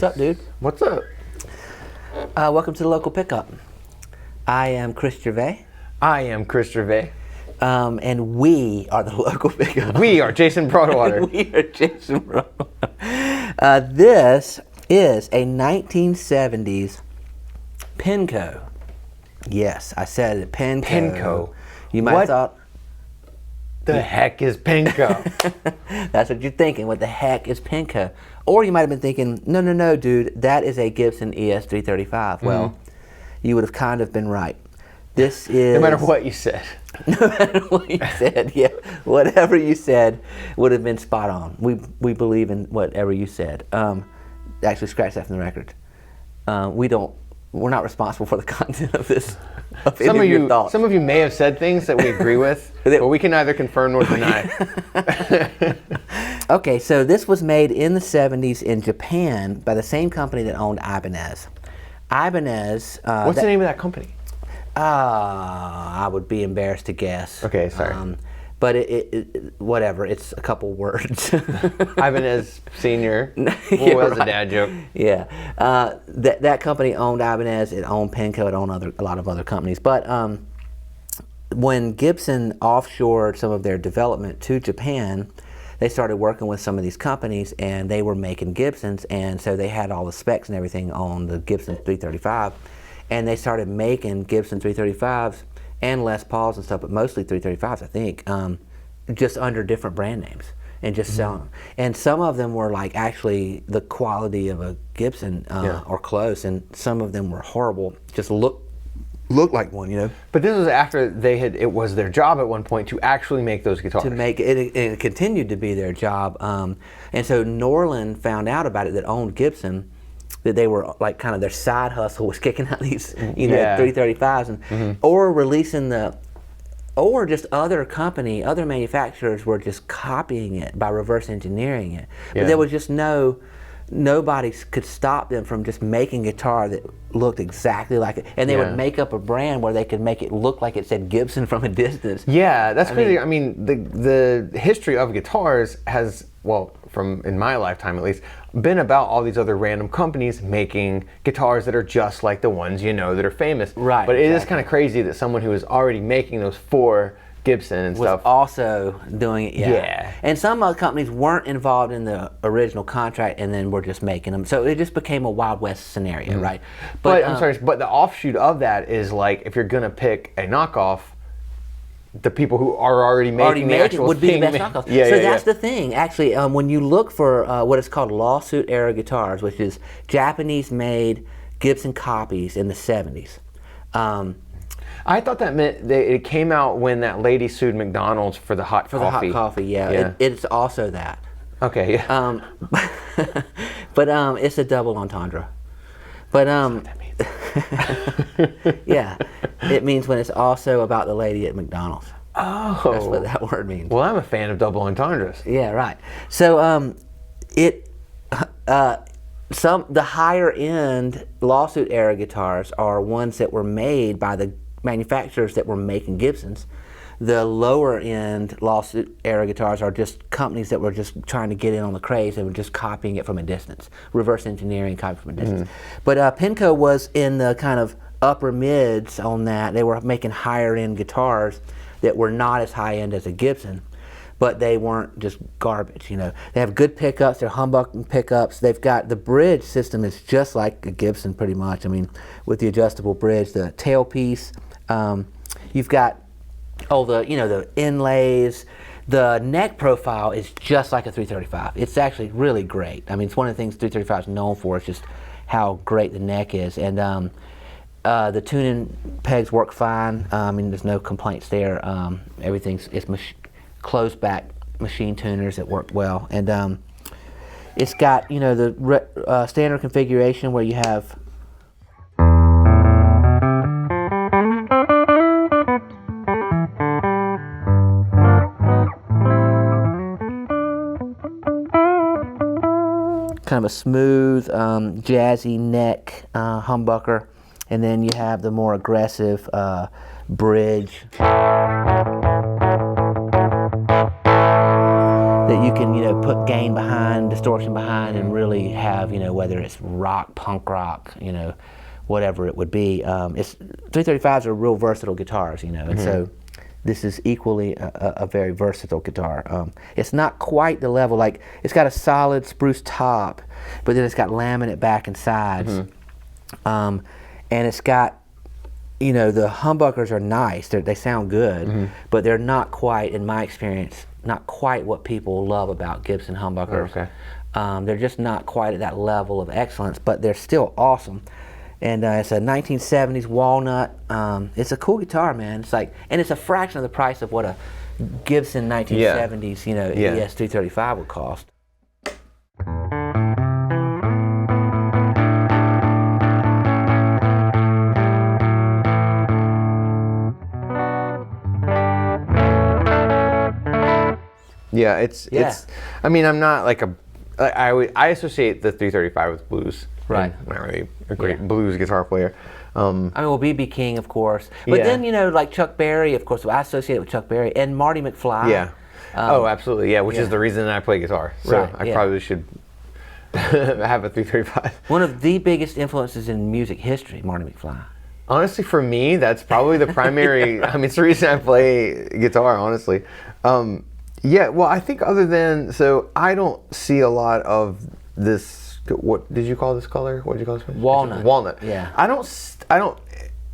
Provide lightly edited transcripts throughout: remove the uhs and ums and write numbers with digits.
What's up, dude? What's up? Welcome to the Local Pickup. I am Chris Gervais. I am Chris Gervais. And we are the Local Pickup. We are Jason Broadwater. We are Jason Broadwater. This is a 1970s Penco. Yes, I said it, Penco. Penco. You might have thought, the heck is Penco? that's what you're thinking. What the heck is Penco? Or you might have been thinking, no, dude, that is a Gibson ES335. Well, you would have kind of been right. This is... No matter what you said. No matter what you said, yeah. Whatever you said would have been spot on. We believe in whatever you said. Actually, scratch that from the record. We're not responsible for the content of this. Some of you may have said things that we agree with, but we can neither confirm nor deny. Okay, so this was made in the 70s in Japan by the same company that owned Ibanez. Ibanez... What's the name of that company? I would be embarrassed to guess. Okay, sorry. But whatever, it's a couple words. Ibanez Senior. Yeah, That was right. a dad joke. Yeah, that company owned Ibanez. It owned Penco. It owned a lot of other companies. But when Gibson offshored some of their development to Japan, they started working with some of these companies, and they were making Gibsons, and so they had all the specs and everything on the Gibson 335, and they started making Gibson 335s and Les Pauls and stuff, but mostly 335s, I think, just under different brand names and just selling them. And some of them were like actually the quality of a Gibson or close, and some of them were horrible, just looked like one, you know. But this was after it was their job at one point to actually make those guitars. To make it, it continued to be their job. And so Norland found out about it, that owned Gibson, that they were like kind of their side hustle was kicking out these, 335s and or releasing or just other manufacturers were just copying it by reverse engineering it. But there was just nobody could stop them from just making a guitar that looked exactly like it. And they would make up a brand where they could make it look like it said Gibson from a distance. Yeah, that's crazy. I mean, the history of guitars has, well, in my lifetime at least, been about all these other random companies making guitars that are just like the ones that are famous. Right. But it is kind of crazy that someone who was already making those for Gibson and was stuff also doing it. Yeah. And some other companies weren't involved in the original contract and then were just making them. So it just became a Wild West scenario, right? But I'm sorry, but the offshoot of that is like, if you're gonna pick a knockoff, the people who are already making the actual would be the best knockoff. So that's the thing. Actually, when you look for what is called lawsuit era guitars, which is Japanese-made Gibson copies in the 70s. I thought that meant it came out when that lady sued McDonald's for the hot coffee. For the hot coffee, yeah. It's also that. Okay, yeah. But it's a double entendre. But That's what that means. yeah, it means when it's also about the lady at McDonald's. Oh, that's what that word means. Well, I'm a fan of double entendres. Yeah, right. So the higher end lawsuit era guitars are ones that were made by the manufacturers that were making Gibsons. The lower end lawsuit era guitars are just companies that were just trying to get in on the craze and were just copying it from a distance, reverse engineering, copy from a distance. But Penco was in the kind of upper mids on that. They were making higher end guitars that were not as high end as a Gibson, but they weren't just garbage, They have good pickups, they're humbucker pickups. They've got, the bridge system is just like a Gibson pretty much. I mean, with the adjustable bridge, the tailpiece, you've got the inlays. The neck profile is just like a 335. It's actually really great. I mean, it's one of the things 335 is known for. It's just how great the neck is. And the tuning pegs work fine. I mean, there's no complaints there. It's closed back machine tuners that work well. And it's got, the standard configuration where you have kind of a smooth, jazzy neck humbucker, and then you have the more aggressive bridge. that you can, put gain behind, distortion behind, and really have, whether it's rock, punk rock, whatever it would be. 335s are real versatile guitars, and so this is equally a very versatile guitar. It's not quite the level, like it's got a solid spruce top, but then it's got laminate back and sides, and it's got, the humbuckers are nice. They sound good, but they're not quite, in my experience, not quite what people love about Gibson humbuckers. Okay. They're just not quite at that level of excellence, but they're still awesome. And it's a 1970s walnut. It's a cool guitar, man. It's like, and it's a fraction of the price of what a Gibson 1970s, ES 335 would cost. Yeah, it's. I mean, I'm not like I associate the 335 with blues. Right. I'm not really a great blues guitar player. I mean, well, B.B. King, of course. But then, like Chuck Berry, of course, I associate it with Chuck Berry, and Marty McFly. Yeah. Oh, absolutely. Yeah, which is the reason I play guitar. So Right, I probably should have a 335. One of the biggest influences in music history, Marty McFly. Honestly, for me, that's probably the primary. I mean, it's the reason I play guitar, honestly. Yeah, well, I think other than, so I don't see a lot of this, what did you call this color? What did you call this one? Walnut. Walnut. Yeah. I don't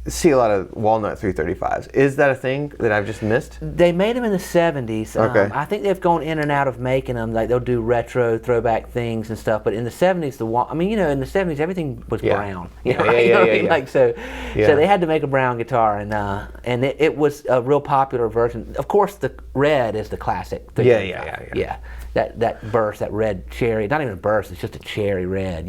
see a lot of walnut 335s. Is that a thing that I've just missed? They made them in the 70s. Okay. I think they've gone in and out of making them. Like they'll do retro, throwback things and stuff. But in the 70s, in the 70s, everything was brown. Yeah. Like so they had to make a brown guitar, and it was a real popular version. Of course, the red is the classic. Yeah. That burst, that red cherry. Not even a burst. It's just a cherry red.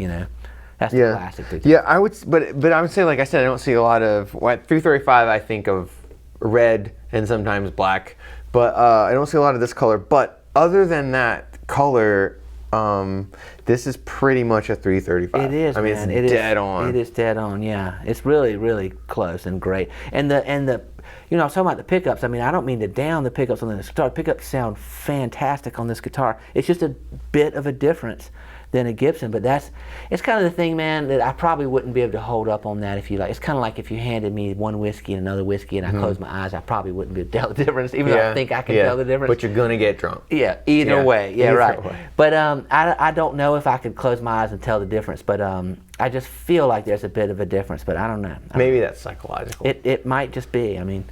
That's the classic. Yeah, I would, but I would say, like I said, I don't see a lot of 335. I think of red and sometimes black, but I don't see a lot of this color. But other than that color, this is pretty much a 335. It is. I mean, man. it's dead on. It is dead on. Yeah, it's really, really close and great. And the I was talking about the pickups. I mean, I don't mean to down the pickups on this guitar. The pickups sound fantastic on this guitar. It's just a bit of a difference than a Gibson, but it's kind of the thing, man, that I probably wouldn't be able to hold up on that if you like. It's kind of like if you handed me one whiskey and another whiskey and I closed my eyes, I probably wouldn't be able to tell the difference, even though I think I can tell the difference. But you're gonna get drunk. Yeah, either way. Yeah, either right. way. But I don't know if I could close my eyes and tell the difference, but I just feel like there's a bit of a difference, but I don't know. Maybe that's psychological. It might just be. I mean,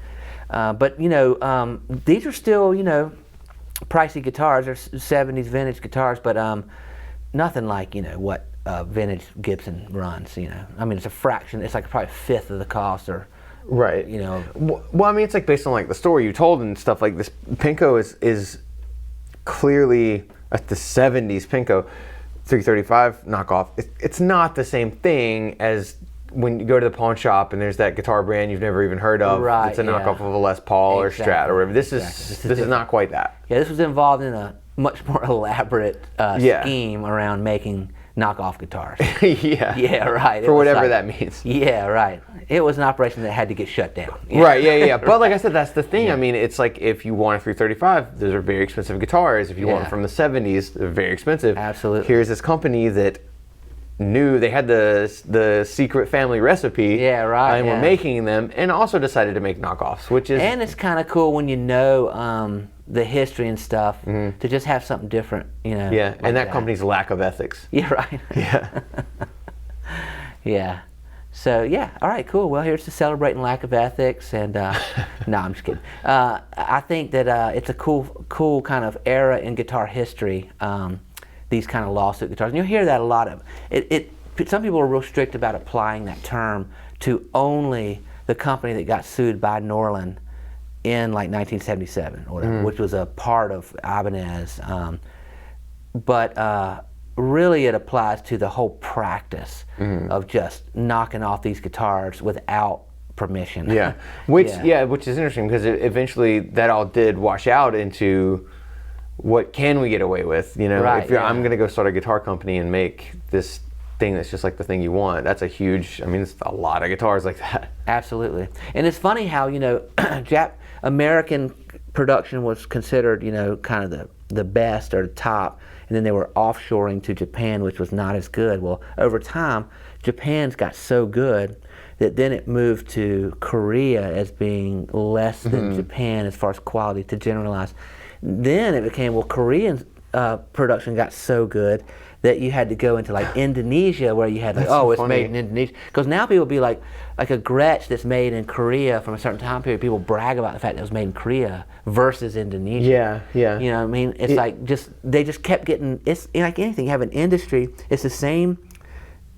but these are still pricey guitars. They're 70s vintage guitars, but nothing like what vintage Gibson runs. I mean, it's a fraction. It's like probably a fifth of the cost, or right. Well, I mean, it's like based on like the story you told and stuff like this. Pinko is clearly at the 70s Pinko 335 knockoff. It's not the same thing as when you go to the pawn shop and there's that guitar brand you've never even heard of. Right, it's a knockoff of a Les Paul or Strat or whatever. This is not quite that. Yeah, this was involved in a much more elaborate scheme around making knockoff guitars. Yeah, right. For whatever that means. Yeah, right. It was an operation that had to get shut down. Right, yeah. But like I said, that's the thing. I mean, it's like if you want a 335, those are very expensive guitars. If you want them from the 70s, they're very expensive. Absolutely. Here's this company that knew they had the secret family recipe. Yeah, right. And were making them, and also decided to make knockoffs, which is. And it's kind of cool when you know the history and stuff to just have something different, Yeah, like and that company's lack of ethics. Yeah, right. Yeah. Yeah. So all right, cool. Well, here's to celebrating lack of ethics, and no, I'm just kidding. I think that it's a cool kind of era in guitar history. These kind of lawsuit guitars, and you'll hear that a lot of it. Some people are real strict about applying that term to only the company that got sued by Norlin in like 1977 or whatever, which was a part of Ibanez. But really it applies to the whole practice of just knocking off these guitars without permission. Yeah, which is interesting because eventually that all did wash out into what can we get away with? Right, I'm going to go start a guitar company and make this thing that's just like the thing you want. That's a huge, it's a lot of guitars like that. Absolutely. And it's funny how, American production was considered, kind of the best or the top, and then they were offshoring to Japan, which was not as good. Well, over time, Japan's got so good that then it moved to Korea as being less than Japan as far as quality, to generalize. Then it became, well, Korean production got so good that you had to go into like Indonesia, where you had like, so it's funny. made in Indonesia. Because now people be like a Gretsch that's made in Korea from a certain time period, people brag about the fact that it was made in Korea versus Indonesia. Yeah, yeah. You know what I mean? It's like they just kept getting, it's like anything, you have an industry, it's the same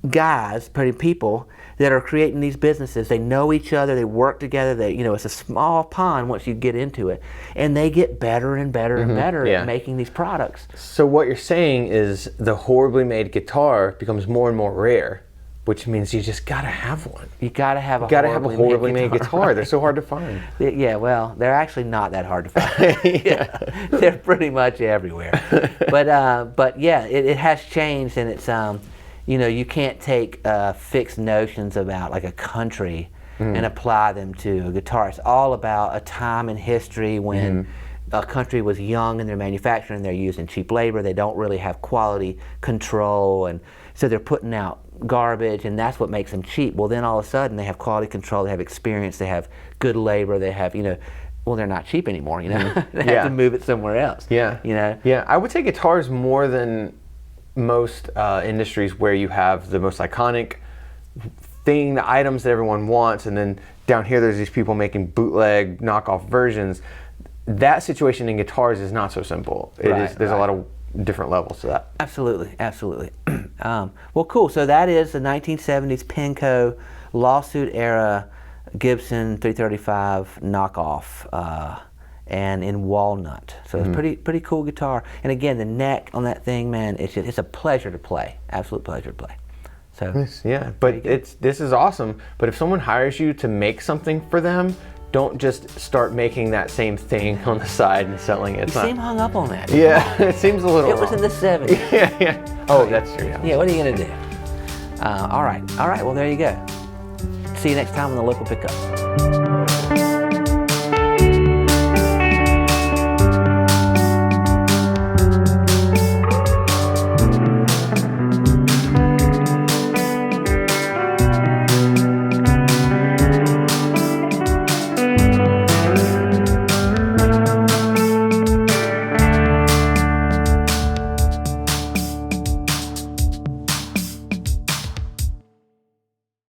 guys, pretty people that are creating these businesses. They know each other, they work together, it's a small pond once you get into it. And they get better and better and better Yeah. at making these products. So what you're saying is the horribly made guitar becomes more and more rare, which means you just gotta have one. You gotta have a horribly made guitar. They're so hard to find. Yeah, well, they're actually not that hard to find. Yeah, they're pretty much everywhere. But yeah, it has changed, and it's you can't take fixed notions about like a country and apply them to a guitar. It's all about a time in history when a country was young in their manufacturing, they're using cheap labor, they don't really have quality control, and so they're putting out garbage, and that's what makes them cheap. Well, then all of a sudden they have quality control, they have experience, they have good labor, they have, well, they're not cheap anymore, They have to move it somewhere else. Yeah. Yeah, I would say guitars more than most industries where you have the most iconic thing, the items that everyone wants, and then down here there's these people making bootleg knockoff versions. That situation in guitars is not so simple. There's a lot of different levels to that. Absolutely. Well, cool. So that is the 1970s Penco lawsuit era Gibson 335 knockoff, and in walnut. So it's pretty cool guitar. And again, the neck on that thing, man, it's a pleasure to play. Absolute pleasure to play. So yeah, but this is awesome. But if someone hires you to make something for them, don't just start making that same thing on the side and selling it. You seem hung up on that. Yeah, it seems a little It was wrong. in the 70s. Yeah. Oh, that's true. Yeah, what are you going to do? All right. Well, there you go. See you next time on the Local Pickup.